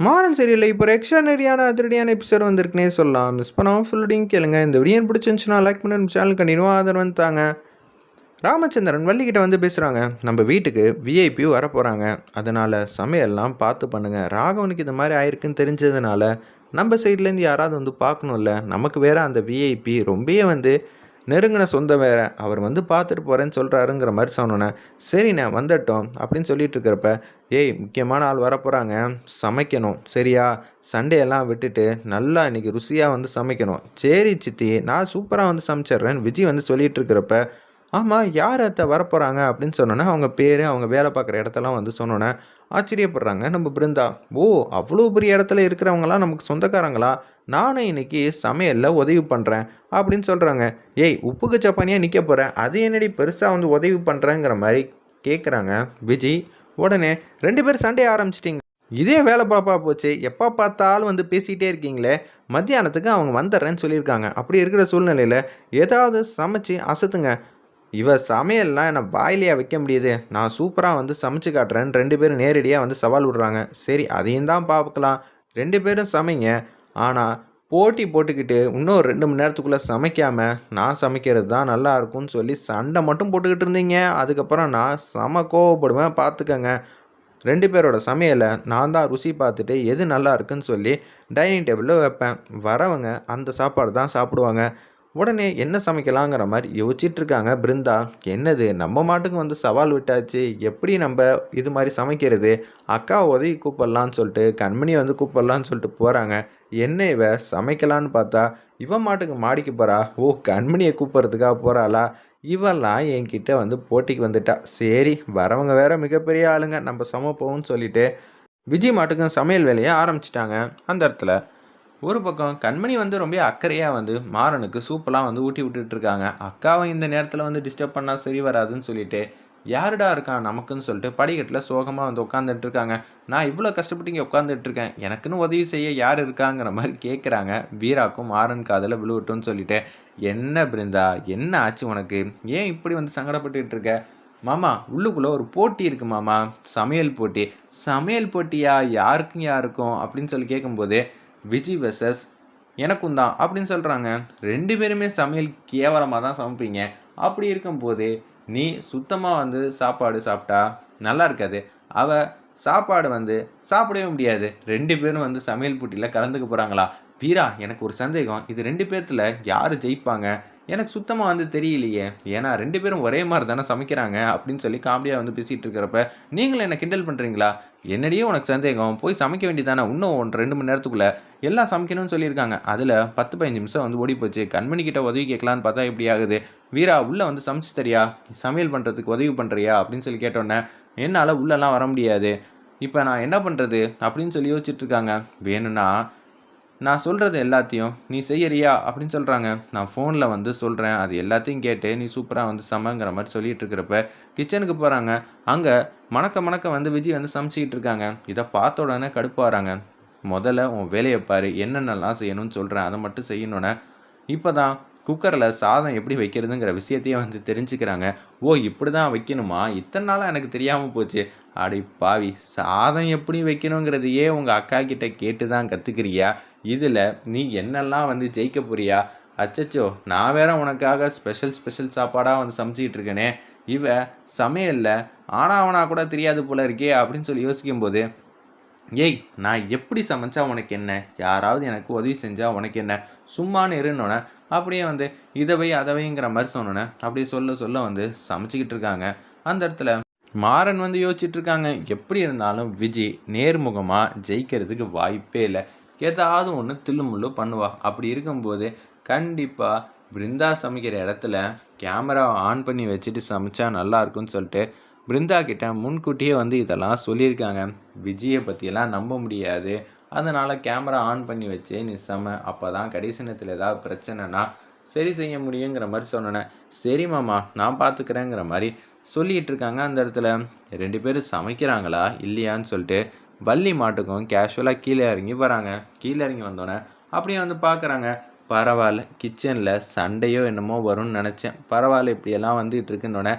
மாறன் சீரியல்ல இப்போ ஒரு எக்ஸ்ட்ரானரியான அதிரடியான எபிசோட் வந்திருக்குன்னே சொல்லலாம். மிஸ் பண்ணாமல் ஃபுல்லுடையும் கேளுங்க. இந்த வீடியோ பிடிச்சிருந்துச்சுன்னா லைக் பண்ணி நம்ம சேனல் கண்டினியூவாக ஆதரவு வந்துட்டாங்க. ராமச்சந்திரன் வள்ளிக்கிட்ட வந்து பேசுகிறாங்க. நம்ம வீட்டுக்கு விஐபி வர போகிறாங்க. அதனால் சமையல்லாம் பார்த்து பண்ணுங்கள். ராகவனுக்கு இந்த மாதிரி ஆயிருக்குன்னு தெரிஞ்சதுனால நம்ம சைட்லேருந்து யாராவது வந்து பார்க்கணும்ல. நமக்கு வேறு அந்த விஐபி ரொம்பவே வந்து நெருங்கின சொந்தம் வேறு. அவர் வந்து பார்த்துட்டு போகிறேன்னு சொல்கிறாருங்கிற மாதிரி சொன்னோன்னே, சரிண்ணே வந்துட்டோம் அப்படின்னு சொல்லிட்டு இருக்கிறப்ப, ஏய் முக்கியமான ஆள் வரப்போகிறாங்க, சமைக்கணும் சரியா, சண்டே எல்லாம் விட்டுட்டு நல்லா இன்றைக்கி ருசியாக வந்து சமைக்கணும். சரி சித்தி நான் சூப்பராக வந்து சமைச்சிட்றேன்னு விஜய் வந்து சொல்லிட்டு இருக்கிறப்ப, ஆமாம் யார் அத்தை வரப்போகிறாங்க அப்படின்னு சொன்னோன்னே அவங்க பேர் அவங்க வேலை பார்க்குற இடத்தெல்லாம் வந்து சொன்னோன்னே ஆச்சரியப்படுறாங்க நம்ம பிருந்தா. ஓ அவ்வளோ பெரிய இடத்துல இருக்கிறவங்களாம் நமக்கு சொந்தக்காரங்களா, நானும் இன்னைக்கு சமையலில் உதவி பண்ணுறேன் அப்படின்னு சொல்கிறாங்க. ஏய் உப்புக்கு சப்பானியாக நிற்க போகிறேன், அது என்னடி பெருசாக வந்து உதவி பண்ணுறேங்கிற மாதிரி கேட்குறாங்க விஜய். உடனே 2 பேர் சண்டே ஆரம்பிச்சிட்டிங்க. இதே வேலை பாப்பா போச்சு, எப்போ பார்த்தாலும் வந்து பேசிகிட்டே இருக்கீங்களே. மத்தியானத்துக்கு அவங்க வந்துடுறேன்னு சொல்லியிருக்காங்க. அப்படி இருக்கிற சூழ்நிலையில் ஏதாவது சமைச்சு அசத்துங்க. இவ சமையல்லாம் என்னை வாயிலையாக வைக்க முடியுது, நான் சூப்பராக வந்து சமைச்சு காட்டுறேன்னு 2 பேரும் நேரடியாக வந்து சவால் விடுறாங்க. சரி அதையும் தான் பார்க்கலாம், 2 பேரும் சமைங்க. ஆனால் போட்டி போட்டுக்கிட்டு இன்னும் 2 மணி நேரத்துக்குள்ளே சமைக்காமல் நான் சமைக்கிறது தான் நல்லா இருக்கும்னு சொல்லி சண்டை மட்டும் போட்டுக்கிட்டு இருந்தீங்க. அதுக்கப்புறம் நான் செம கோவப்படுவேன் பார்த்துக்கங்க. 2 பேரோட சமையலை நான் தான் ருசி பார்த்துட்டு எது நல்லா இருக்குன்னு சொல்லி டைனிங் டேபிளில் வைப்பேன். வரவங்க அந்த சாப்பாடு தான் சாப்பிடுவாங்க. உடனே என்ன சமைக்கலாங்கிற மாதிரி யோசிச்சிட்ருக்காங்க பிருந்தா. என்னது நம்ம மாட்டுக்கு வந்து சவால் விட்டாச்சு, எப்படி நம்ம இது மாதிரி சமைக்கிறது, அக்கா உதவி கூப்பிடலான்னு சொல்லிட்டு கண்மணி வந்து கூப்பிடலான்னு சொல்லிட்டு போகிறாங்க. என்ன இவ சமைக்கலான்னு பார்த்தா இவன் மாட்டுக்கு மாடிக்கு போகிறா. ஓ கண்மணியை கூப்பிட்றதுக்காக போகிறாளா. இவெல்லாம் என்கிட்ட வந்து போட்டிக்கு வந்துட்டா. சரி வரவங்க வேற மிகப்பெரிய ஆளுங்க, நம்ம சமைப்போம்னு சொல்லிட்டு விஜய் மாட்டுக்கும் சமையல் வேலையை ஆரம்பிச்சிட்டாங்க. அந்த இடத்துல ஒரு பக்கம் கண்மணி வந்து ரொம்ப அக்கறையாக வந்து மாறனுக்கு சூப்பெல்லாம் வந்து ஊட்டி விட்டுட்ருக்காங்க. அக்காவை இந்த நேரத்தில் வந்து டிஸ்டர்ப் பண்ணால் சரி வராதுன்னு சொல்லிட்டு, யாருடா இருக்கான் நமக்குன்னு சொல்லிட்டு படிக்கட்டில் சோகமாக வந்து உட்காந்துட்டு இருக்காங்க. நான் இவ்வளோ கஷ்டப்பட்டு இங்கே உட்காந்துட்டு இருக்கேன், எனக்குன்னு உதவி செய்ய யார் இருக்காங்கிற மாதிரி கேட்குறாங்க. வீராக்கும் மாறன் காதில் விழுவட்டும்னு சொல்லிட்டு, என்ன பிருந்தா என்ன ஆச்சு உனக்கு, ஏன் இப்படி வந்து சங்கடப்பட்டுக்கிட்டு இருக்க. மாமா உள்ளுக்குள்ளே ஒரு போட்டி இருக்கு மாமா, சமையல் போட்டி. சமையல் போட்டியா, யாருக்கும் யாருக்கும் அப்படின்னு சொல்லி கேட்கும்போது, விஜய் வெர்சஸ் எனக்கும் தான் அப்படின்னு சொல்கிறாங்க. 2 பேருமே சமையல் கேவலமாக தான் சமைப்பீங்க. அப்படி இருக்கும்போது நீ சுத்தமாக வந்து சாப்பாடு சாப்பிட்டா நல்லா இருக்காது. சாப்பாடு வந்து சாப்பிடவே முடியாது. 2 பேரும் வந்து சமையல் போட்டியில் கலந்துக்க போகிறாங்களா. வீரா எனக்கு ஒரு சந்தேகம், இது 2 பேர்த்தில் யார் ஜெயிப்பாங்க, எனக்கு சுத்தமாக வந்து தெரியலையே. ஏன்னா 2 பேரும் ஒரே மாதிரி தானே சமைக்கிறாங்க அப்படின்னு சொல்லி காமெடியாக வந்து பேசிகிட்டு இருக்கிறப்ப, நீங்களும் என்ன கிண்டல் பண்ணுறீங்களா, என்னடியே உனக்கு சந்தேகம், போய் சமைக்க வேண்டியதானே, இன்னும் 2 மணி நேரத்துக்குள்ளே எல்லாம் சமைக்கணும்னு சொல்லியிருக்காங்க. அதில் 10-15 நிமிஷம் வந்து ஓடி போச்சு. கண்மணிக்கிட்ட உதவி கேட்கலான்னு பார்த்தா இப்படி ஆகுது. வீரா உள்ளே வந்து சமைச்சு தரியா, சமையல் பண்ணுறதுக்கு உதவி பண்ணுறியா அப்படின்னு சொல்லி கேட்டோன்னே, என்னால் உள்ளெல்லாம் வர முடியாது, இப்போ நான் என்ன பண்ணுறது அப்படின்னு சொல்லி யோசிச்சுட்ருக்காங்க. வேணும்னா நான் சொல்கிறது எல்லாத்தையும் நீ செய்யறியா அப்படின்னு சொல்கிறாங்க. நான் ஃபோனில் வந்து சொல்கிறேன், அது எல்லாத்தையும் கேட்டு நீ சூப்பராக வந்து சமைங்கிற மாதிரி சொல்லிகிட்டு இருக்கிறப்ப கிச்சனுக்கு போகிறாங்க. அங்கே மணக்க வந்து விஜய் வந்து சமைச்சிக்கிட்டு இருக்காங்க. இதை பார்த்த உடனே கடுப்பாகிறாங்க. முதல்ல உன் வேலையை பாரு, என்னென்னலாம் செய்யணும்னு சொல்கிறேன் அதை மட்டும் செய்யணுன்னே இப்போ தான் குக்கரில் சாதம் எப்படி வைக்கிறதுங்கிற விஷயத்தையே வந்து தெரிஞ்சுக்கிறாங்க. ஓ இப்படி தான் வைக்கணுமா, இத்தனை நாளாக எனக்கு தெரியாமல் போச்சு. அடி பாவி, சாதம் எப்படி வைக்கணுங்கிறதையே உங்கள் அக்கா கிட்ட கேட்டு தான் கற்றுக்கிறியா, இதில் நீ என்னெல்லாம் வந்து ஜெயிக்க போறியா. அச்சச்சோ நான் வேற உனக்காக ஸ்பெஷல் சாப்பாடாக வந்து சமைச்சிக்கிட்டு இருக்கேனே, இவ சமையலில் ஆனாவனா கூட தெரியாது போல இருக்கே அப்படின்னு சொல்லி யோசிக்கும்போது, ஏய் நான் எப்படி சமைச்சா உனக்கு என்ன, யாராவது எனக்கு உதவி செஞ்சால் உனக்கு என்ன, சும்மானு இருந்தோன்னே அப்படியே வந்து இதவை அதவைங்கிற மாதிரி சொன்னோன்னே அப்படியே சொல்ல வந்து சமைச்சிக்கிட்டு இருக்காங்க. அந்த இடத்துல மாறன் வந்து யோசிச்சுட்டு இருக்காங்க. எப்படி இருந்தாலும் விஜய் நேர்முகமாக ஜெயிக்கிறதுக்கு வாய்ப்பே இல்லை, ஏதாவது ஒன்று தில்லுமுள்ளு பண்ணுவா. அப்படி இருக்கும்போது கண்டிப்பாக பிருந்தா சமைக்கிற இடத்துல கேமரா ஆன் பண்ணி வச்சுட்டு சமைச்சா நல்லா இருக்குன்னு சொல்லிட்டு பிருந்தா கிட்ட முன்கூட்டியே வந்து இதெல்லாம் சொல்லியிருக்காங்க. விஜயை பற்றியெல்லாம் நம்ப முடியாது, அதனால் கேமரா ஆன் பண்ணி வச்சு நீ சம, அப்போ தான் கடைசி நேரத்தில் ஏதாவது பிரச்சனைனா சரி செய்ய முடியுங்கிற மாதிரி சொன்னேன். சரி மாமா நான் பார்த்துக்கிறேங்கிற மாதிரி சொல்லிகிட்டு இருக்காங்க. அந்த இடத்துல 2 பேரும் சமைக்கிறாங்களா இல்லையான்னு சொல்லிட்டு வள்ளி மாட்டுக்கும் கேஷுவலாக கீழே இறங்கி வராங்க. கீழே இறங்கி வந்தோடனே அப்படியே வந்து பார்க்குறாங்க. பரவாயில்ல, கிச்சனில் சண்டையோ என்னமோ வரும்னு நினச்சேன், பரவாயில்ல இப்படியெல்லாம் வந்துகிட்டு இருக்குன்னொடனே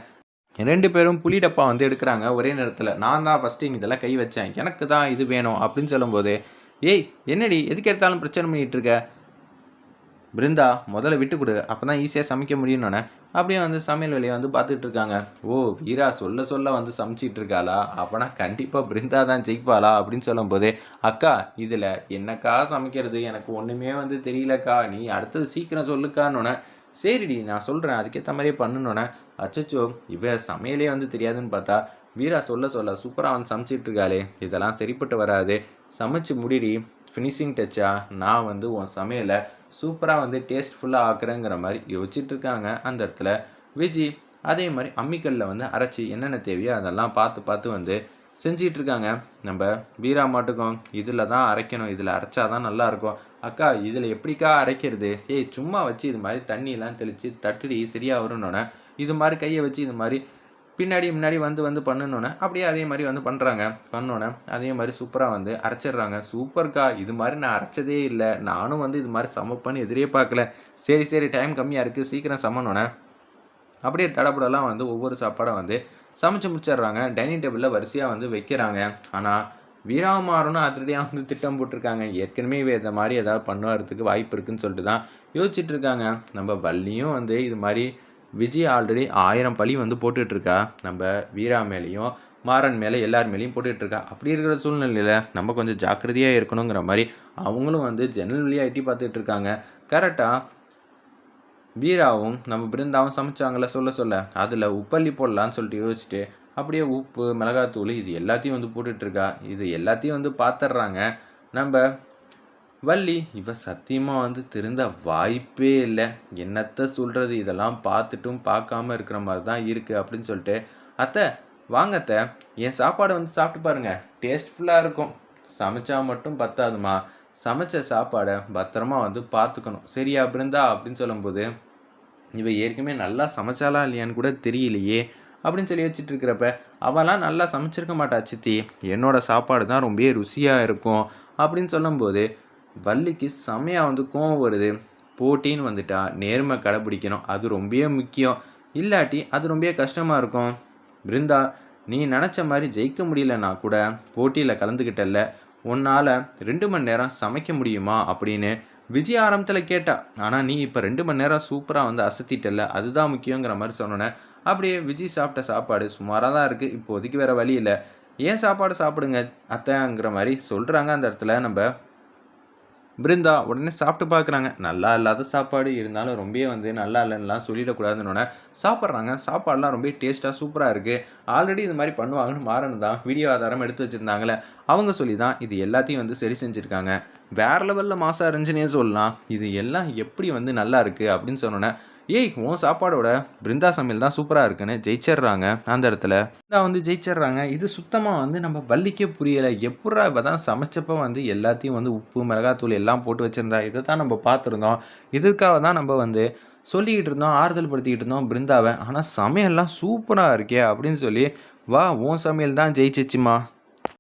2 பேரும் புளி டப்பா வந்து எடுக்குறாங்க ஒரே நேரத்தில. நான் தான் ஃபர்ஸ்ட்டு இதெல்லாம் கை வச்சேன். எனக்கு தான் இது வேணும் அப்படின்னு சொல்லும்போது, "ஏய் என்னடி எதுக்கு எடுத்தாலும் பிரச்சனை பண்ணிட்டு இருக்க? பிருந்தா முதல்ல விட்டு குடு. அப்பதான் ஈஸியா சமைக்க முடியும்னோனே." அப்படியே வந்து சமையல் வேலைய வந்து பார்த்துட்டு இருக்காங்க. "ஓ! வீரா சொல்ல சொல்ல வந்து சமைச்சிட்டு இருக்காளா? அப்பனா கண்டிப்பா பிருந்தா தான் ஜெயிப்பாளா?" அப்படின்னு சொல்லும்போது, "அக்கா இதில என்னக்கா சமைக்கிறது? எனக்கு ஒண்ணுமே வந்து தெரியலக்கா. நீ அடுத்தது சீக்கிரம் சொல்லுக்கான்னோனே." "சரிடி நான் சொல்றேன். அதுக்கேத்த மாரியே பண்ணுனோனே." அச்சச்சோ! இவ சமையலே வந்து தெரியாதுன்னு பார்த்தா, வீரா சொல்ல சொல்ல சூப்பரா வந்து சமைச்சிட்டு இருக்காளே! இதெல்லாம் சரிப்பட்டு வராது. சமைச்சு முடிடி. ஃபினிஷிங் டச்சா நான் வந்து உன் சமையல சூப்பரா வந்து டேஸ்ட்ஃபுல்லா ஆக்குறேங்கிற மாரி யோசிச்சுட்டு இருக்காங்க அந்த இடத்துல. விஜி அதே மாரி அம்மிக்கல்ல வந்து அரைச்சு என்னென்ன தேவையோ அதெல்லாம் பார்த்து பார்த்து வந்து செஞ்சுட்டு இருக்காங்க. நம்ப வீரா மாட்டுக்கும் இதில தான் அரைக்கணும். இதில அரைச்சா தான் நல்லாயிருக்கும். அக்கா இதில எப்படிக்கா அரைக்கிறது? ஏய் சும்மா வச்சு இது மாரி தண்ணிலாம் தெளிச்சு தட்டுடி சரியா வரும்னோனே, இது மாரி கைய வச்சு இது மாரி பின்னாடி முன்னாடி வந்து வந்து பண்ணுனோனே, அப்படியே அதே மாரி வந்து பண்றாங்க. பண்ணோனே, அதே மாரி சூப்பரா வந்து அரைச்சிடுறாங்க. "சூப்பர்க்கா! இது மாரி நான் அரைச்சதே இல்ல. நானும் வந்து இது மாரி சமைப்பேன்னு எதிரே பார்க்கல. சரி, சரி டைம் கம்மியா இருக்கு. சீக்கிரம் சமன்னோனே." அப்படியே தடபுடலாம் வந்து ஒவ்வொரு சாப்பாடா வந்து சமைச்சு முடிச்சிடுறாங்க. டைனிங் டேபிள்ல வரிசையா வந்து வைக்கிறாங்க. ஆனா, வீராமாறனும் அதிரடியா வந்து திட்டம் போட்டிருக்காங்க. ஏற்கனவே இவ இந்த மாரி ஏதாவது பண்ணுவதற்கு வாய்ப்பு இருக்குன்னு சொல்லிட்டு தான் யோசிச்சுட்டு இருக்காங்க. நம்ம வள்ளியும் வந்து இது மாரி விஜய் ஆல்ரெடி 1000 பழி வந்து போட்டுட்டு இருக்கா. நம்ம வீரா மேலேயும், மாறன் மேல எல்லார் மேலேயும் போட்டுட்டு இருக்கா. அப்படி இருக்கிற சூழ்நிலையில நம்ம கொஞ்சம் ஜாக்கிரதையா இருக்கணுங்கிற மாரி அவங்களும் வந்து ஜன்னல் வழியா எட்டி பார்த்துட்டு இருக்காங்க. கரெக்ட்டா வீராவும் நம்ம பிருந்தாவும் சமைச்சாங்கல்ல சொல்ல சொல்ல, அதில உப்பள்ளி போடலான்னு சொல்லிட்டு யோசிச்சுட்டு, அப்படியே உப்பு, மிளகாத்தூள் இது எல்லாத்தையும் வந்து போட்டுட்ருக்கா. இது எல்லாத்தையும் வந்து பார்த்துடுறாங்க. நம்ப வள்ளி, இவ சத்தியமா வந்து திருந்த வாய்ப்பே இல்ல. என்னத்த சொல்றது? இதெல்லாம் பார்த்துட்டும் பார்க்காம இருக்கிற மாரி தான் இருக்கு அப்படின்னு சொல்லிட்டு, "அத்த வாங்க அத்த, என் சாப்பாட வந்து சாப்பிட்டு பாருங்க. டேஸ்ட்ஃபுல்லா இருக்கும். சமைச்சா மட்டும் பத்தாதும்மா. சமைச்ச சாப்பாட பத்திரமா வந்து பார்த்துக்கணும். சரியா பிருந்தா?" அப்படின்னு சொல்லும்போது, இவ ஏற்கனவே நல்லா சமைச்சாளா இல்லையான்னு கூட தெரியலையே! அப்படின்னு சொல்லி யோசிச்சுட்டு இருக்கிறப்ப, அவலாம் நல்லா சமைச்சிருக்க மாட்டா சித்தி. என்னோட சாப்பாடு தான் ரொம்பவே ருசியா இருக்கும். அப்படின்னு சொல்லும்போது, வள்ளிக்கு செமையா வந்து கோவம் வருது. போட்டின்னு வந்துட்டா, நேர்மை கடைபிடிக்கணும். அது ரொம்பவே முக்கியம். இல்லாட்டி அது ரொம்பவே கஷ்டமா இருக்கும். பிருந்தா, நீ நெனச்ச மாரி ஜெயிக்க முடியலன்னா கூட, போட்டியில கலந்துக்கிட்டல்ல, உன்னால 2 மணி நேரம் சமைக்க முடியுமா? அப்படின்னு விஜய் ஆரம்பத்தில கேட்டா. ஆனா, நீ இப்ப 2 மணி நேரம் சூப்பரா வந்து அசத்திட்டல்ல, அதுதான் முக்கியங்கிற மாரி சொன்னோனே, அப்படியே விஜய் சாப்பிட்ட சாப்பாடு சுமாரா தான் இருக்கு. இப்போதைக்கு வேற வழி இல்ல. "என் சாப்பாடு சாப்பிடுங்க அத்தங்கிற" மாரி சொல்றாங்க அந்த இடத்துல நம்ப பிருந்தா. உடனே சாப்பிட்டு பார்க்குறாங்க. நல்லா இல்லாத சாப்பாடு இருந்தாலும் ரொம்பவே வந்து நல்லா இல்லன்னுலாம் சொல்லிடக்கூடாதுன்னோனே, சாப்பிட்றாங்க. சாப்பாடுலாம் ரொம்பவே டேஸ்ட்டா சூப்பரா இருக்கு. ஆல்ரெடி இது மாரி பண்ணுவாங்கன்னு மாறன் தான் வீடியோ ஆதாரம் எடுத்து வச்சிருந்தாங்கல்ல, அவங்க சொல்லி தான் இது எல்லாத்தையும் வந்து சரி செஞ்சிருக்காங்க. வேற லெவல்ல மாஸா இருந்துச்சுன்னே சொல்லலாம். இது எல்லாம் எப்படி வந்து நல்லா இருக்கு அப்படின்னு சொன்னோனே, "ஏய் உன் சாப்பாடோட பிருந்தா சமையல் தான் சூப்பரா இருக்குன்னு" ஜெயிச்சிடுறாங்க அந்த இடத்துல. பிருந்தா வந்து ஜெயிச்சிடுறாங்க. இது சுத்தமா வந்து நம்ம வள்ளிக்கே புரியல. எப்புட்றா இவ தான் சமைச்சப்ப வந்து எல்லாத்தையும் வந்து உப்பு, மிளகாத்தூள் எல்லாம் போட்டு வச்சிருந்தா. இத தான் நம்ம பார்த்துருந்தோம். இதற்காக தான் நம்ம வந்து சொல்லிக்கிட்டு இருந்தோம், ஆறுதல் படுத்திக்கிட்டு இருந்தோம் பிருந்தாவ. ஆனா சமையல்லாம் சூப்பரா இருக்கே! அப்படின்னு சொல்லி, "வா உன் சமையல் தான் ஜெயிச்சுச்சும்மா."